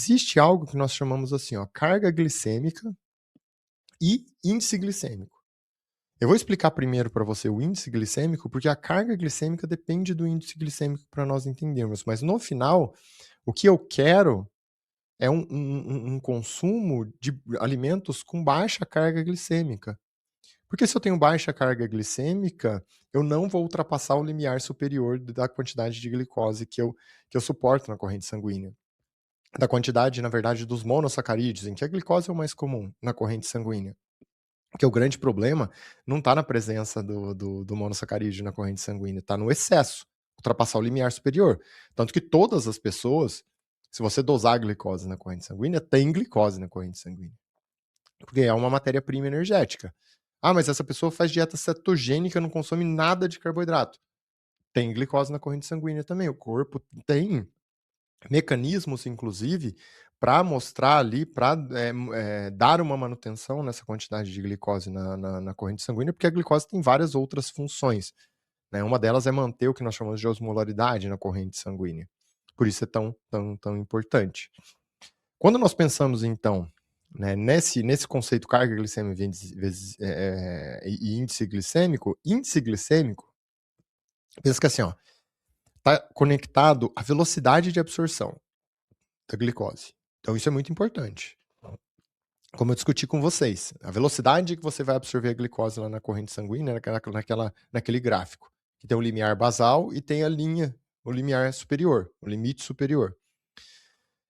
Existe algo que nós chamamos assim, ó, carga glicêmica e índice glicêmico. Eu vou explicar primeiro para você o índice glicêmico, porque a carga glicêmica depende do índice glicêmico para nós entendermos. Mas no final, o que eu quero é um consumo de alimentos com baixa carga glicêmica. Porque se eu tenho baixa carga glicêmica, eu não vou ultrapassar o limiar superior da quantidade de glicose que eu suporto na corrente sanguínea. Da quantidade, na verdade, dos monossacarídeos, em que a glicose é o mais comum na corrente sanguínea. Porque o grande problema não está na presença do monossacarídeo na corrente sanguínea, está no excesso, ultrapassar o limiar superior. Tanto que todas as pessoas, se você dosar a glicose na corrente sanguínea, tem glicose na corrente sanguínea. Porque é uma matéria-prima energética. Ah, mas essa pessoa faz dieta cetogênica, não consome nada de carboidrato. Tem glicose na corrente sanguínea também. O corpo tem mecanismos, inclusive, para mostrar ali, para dar uma manutenção nessa quantidade de glicose na corrente sanguínea, porque a glicose tem várias outras funções. Né? Uma delas é manter o que nós chamamos de osmolaridade na corrente sanguínea. Por isso é tão importante. Quando nós pensamos, então, né, nesse conceito carga glicêmica e índice glicêmico, pensa que assim, ó, está conectado à velocidade de absorção da glicose. Então isso é muito importante. Como eu discuti com vocês, a velocidade que você vai absorver a glicose lá na corrente sanguínea, naquele gráfico, que tem o limiar basal e tem a linha, o limiar superior, o limite superior.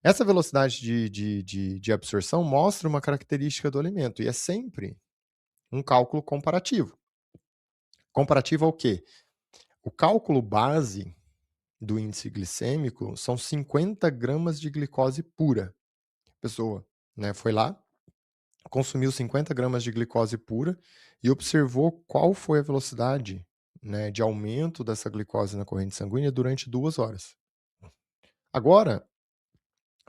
Essa velocidade de absorção mostra uma característica do alimento e é sempre um cálculo comparativo. Comparativo ao quê? O cálculo base do índice glicêmico são 50 gramas de glicose pura. A pessoa, né, foi lá, consumiu 50 gramas de glicose pura e observou qual foi a velocidade, né, de aumento dessa glicose na corrente sanguínea durante 2 horas. Agora,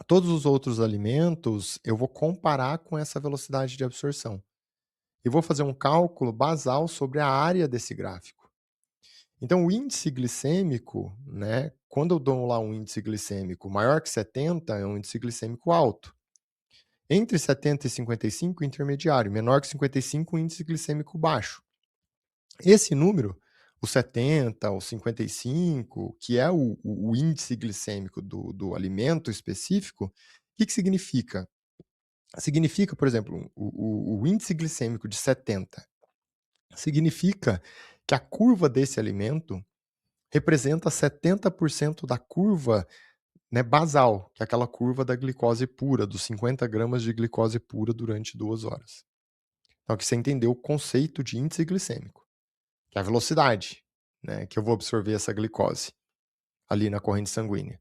todos os outros alimentos eu vou comparar com essa velocidade de absorção. E vou fazer um cálculo basal sobre a área desse gráfico. Então, o índice glicêmico, né, quando eu dou lá um índice glicêmico maior que 70, é um índice glicêmico alto. Entre 70 e 55, intermediário. Menor que 55, índice glicêmico baixo. Esse número, o 70, o 55, que é o índice glicêmico do alimento específico, o que significa? Significa, por exemplo, o índice glicêmico de 70 significa que a curva desse alimento representa 70% da curva, né, basal, que é aquela curva da glicose pura, dos 50 gramas de glicose pura durante 2 horas. Então aqui você entendeu o conceito de índice glicêmico, que é a velocidade, né, que eu vou absorver essa glicose ali na corrente sanguínea.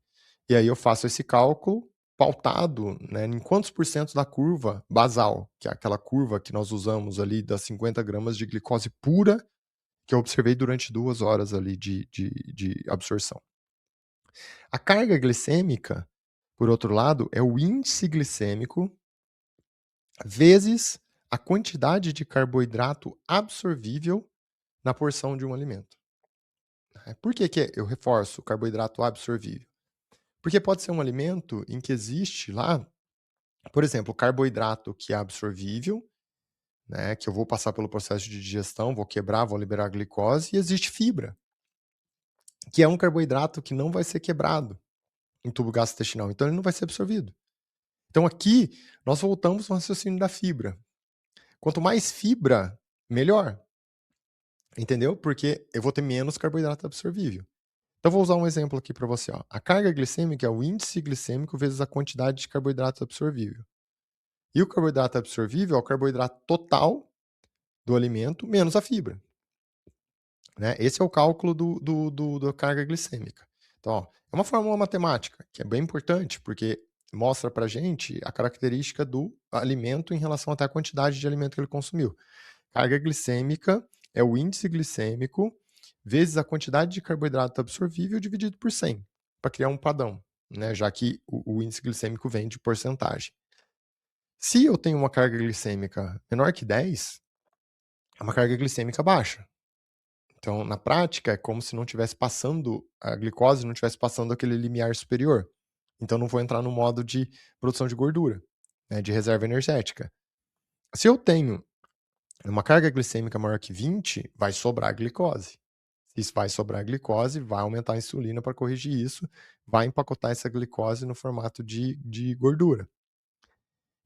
E aí eu faço esse cálculo pautado, né, em quantos por cento da curva basal, que é aquela curva que nós usamos ali das 50 gramas de glicose pura que eu observei durante 2 horas ali de absorção. A carga glicêmica, por outro lado, é o índice glicêmico vezes a quantidade de carboidrato absorvível na porção de um alimento. Por que eu reforço o carboidrato absorvível? Porque pode ser um alimento em que existe lá, por exemplo, carboidrato que é absorvível, né, que eu vou passar pelo processo de digestão, vou quebrar, vou liberar glicose, e existe fibra, que é um carboidrato que não vai ser quebrado em tubo gastrointestinal, então ele não vai ser absorvido. Então aqui nós voltamos ao raciocínio da fibra. Quanto mais fibra, melhor. Entendeu? Porque eu vou ter menos carboidrato absorvível. Então vou usar um exemplo aqui para você. Ó. A carga glicêmica é o índice glicêmico vezes a quantidade de carboidrato absorvível. E o carboidrato absorvível é o carboidrato total do alimento menos a fibra. Né? Esse é o cálculo da carga glicêmica. Então, ó, é uma fórmula matemática que é bem importante, porque mostra para gente a característica do alimento em relação até à quantidade de alimento que ele consumiu. Carga glicêmica é o índice glicêmico vezes a quantidade de carboidrato absorvível dividido por 100, para criar um padrão, né? Já que o índice glicêmico vem de porcentagem. Se eu tenho uma carga glicêmica menor que 10, é uma carga glicêmica baixa. Então, na prática, é como se não tivesse passando, a glicose não estivesse passando aquele limiar superior. Então não vou entrar no modo de produção de gordura, né, de reserva energética. Se eu tenho uma carga glicêmica maior que 20, vai sobrar glicose. Se isso vai sobrar glicose, vai aumentar a insulina para corrigir isso, vai empacotar essa glicose no formato de gordura.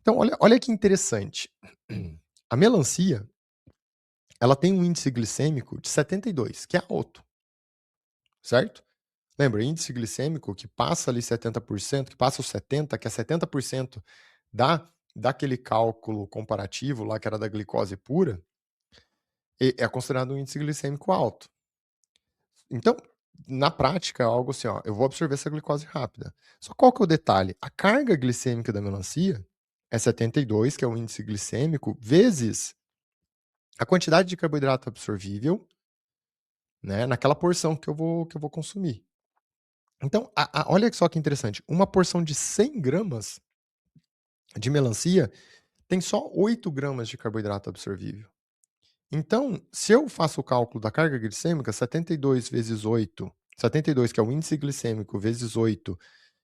Então, olha que interessante. A melancia, ela tem um índice glicêmico de 72, que é alto, certo? Lembra, índice glicêmico que passa ali 70%, que passa os 70%, que é 70% daquele cálculo comparativo lá, que era da glicose pura, é considerado um índice glicêmico alto. Então, na prática, é algo assim, ó, eu vou absorver essa glicose rápida. Só qual que é o detalhe? A carga glicêmica da melancia é 72, que é o índice glicêmico, vezes a quantidade de carboidrato absorvível, né, naquela porção que eu vou consumir. Então, olha só que interessante, uma porção de 100 gramas de melancia tem só 8 gramas de carboidrato absorvível. Então, se eu faço o cálculo da carga glicêmica, 72 vezes 8, 72 que é o índice glicêmico, vezes 8,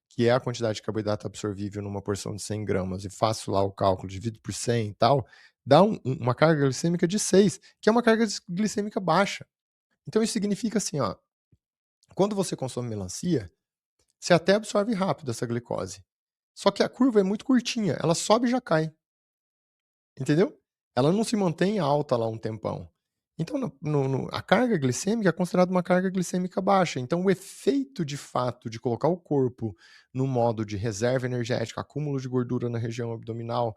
que é a quantidade de carboidrato absorvível numa porção de 100 gramas, e faço lá o cálculo, divido por 100 e tal, dá uma carga glicêmica de 6, que é uma carga glicêmica baixa. Então, isso significa assim, ó, quando você consome melancia, você até absorve rápido essa glicose. Só que a curva é muito curtinha, ela sobe e já cai. Entendeu? Ela não se mantém alta lá um tempão. Então, a carga glicêmica é considerada uma carga glicêmica baixa. Então, o efeito de fato de colocar o corpo no modo de reserva energética, acúmulo de gordura na região abdominal,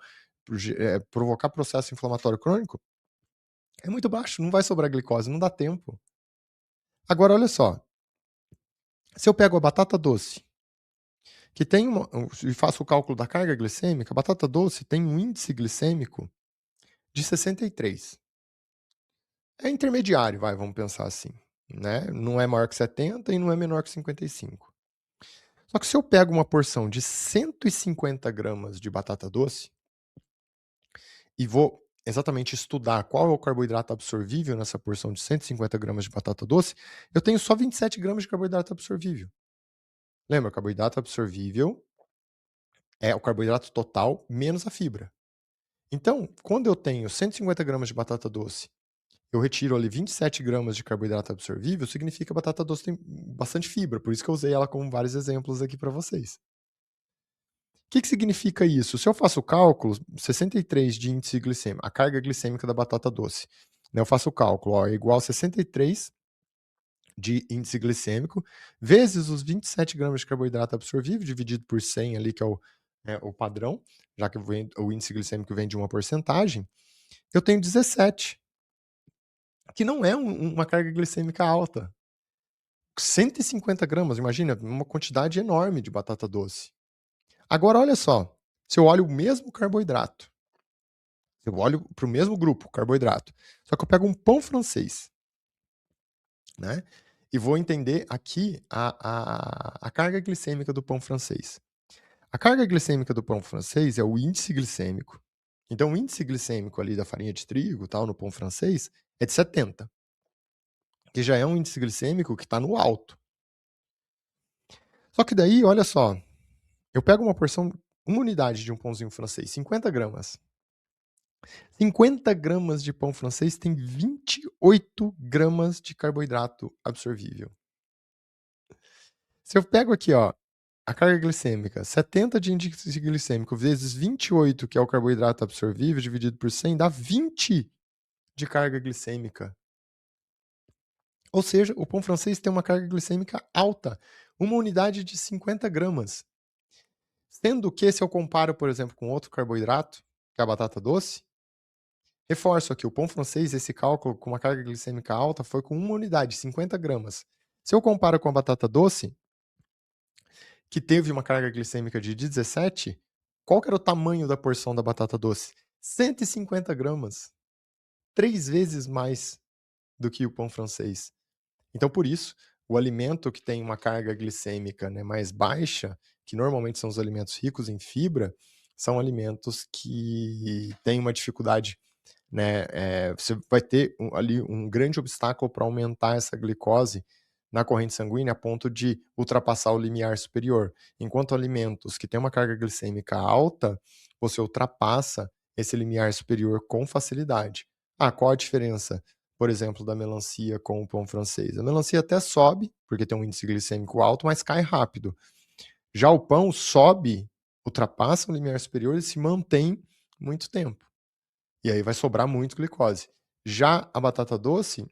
provocar processo inflamatório crônico, é muito baixo. Não vai sobrar glicose, não dá tempo. Agora, olha só. Se eu pego a batata doce, que tem e faço o cálculo da carga glicêmica, a batata doce tem um índice glicêmico de 63. É intermediário, vamos pensar assim, né? Não é maior que 70 e não é menor que 55. Só que se eu pego uma porção de 150 gramas de batata doce e vou exatamente estudar qual é o carboidrato absorvível nessa porção de 150 gramas de batata doce, eu tenho só 27 gramas de carboidrato absorvível. Lembra, carboidrato absorvível é o carboidrato total menos a fibra. Então, quando eu tenho 150 gramas de batata doce, eu retiro ali 27 gramas de carboidrato absorvível, significa que a batata doce tem bastante fibra, por isso que eu usei ela como vários exemplos aqui para vocês. O que significa isso? Se eu faço o cálculo, 63 de índice glicêmico, a carga glicêmica da batata doce, né, eu faço o cálculo, ó, é igual a 63 de índice glicêmico, vezes os 27 gramas de carboidrato absorvível, dividido por 100 ali, que é o padrão, já que o índice glicêmico vem de uma porcentagem, eu tenho 17, que não é uma carga glicêmica alta. 150 gramas, imagina, uma quantidade enorme de batata doce. Agora, olha só, se eu olho o mesmo carboidrato, eu olho para o mesmo grupo, carboidrato, só que eu pego um pão francês, né? E vou entender aqui a carga glicêmica do pão francês. A carga glicêmica do pão francês é o índice glicêmico. Então, o índice glicêmico ali da farinha de trigo, tal, no pão francês, é de 70, que já é um índice glicêmico que está no alto. Só que daí, olha só, eu pego uma unidade de um pãozinho francês, 50 gramas. 50 gramas de pão francês tem 28 gramas de carboidrato absorvível. Se eu pego aqui, ó, a carga glicêmica, 70 de índice glicêmico vezes 28, que é o carboidrato absorvível, dividido por 100, dá 20 de carga glicêmica. Ou seja, o pão francês tem uma carga glicêmica alta, uma unidade de 50 gramas. Sendo que, se eu comparo, por exemplo, com outro carboidrato, que é a batata doce, reforço aqui, o pão francês, esse cálculo com uma carga glicêmica alta foi com uma unidade, 50 gramas. Se eu comparo com a batata doce, que teve uma carga glicêmica de 17, qual que era o tamanho da porção da batata doce? 150 gramas. 3 vezes mais do que o pão francês. Então, por isso, o alimento que tem uma carga glicêmica, né, mais baixa, que normalmente são os alimentos ricos em fibra, são alimentos que têm uma dificuldade, né, você vai ter ali um grande obstáculo para aumentar essa glicose na corrente sanguínea a ponto de ultrapassar o limiar superior. Enquanto alimentos que têm uma carga glicêmica alta, você ultrapassa esse limiar superior com facilidade. Qual a diferença, por exemplo, da melancia com o pão francês? A melancia até sobe, porque tem um índice glicêmico alto, mas cai rápido. Já o pão sobe, ultrapassa o limiar superior e se mantém muito tempo. E aí vai sobrar muito glicose. Já a batata doce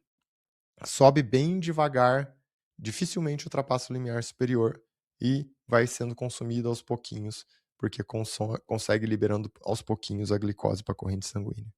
sobe bem devagar, dificilmente ultrapassa o limiar superior e vai sendo consumida aos pouquinhos, porque consegue liberando aos pouquinhos a glicose para a corrente sanguínea.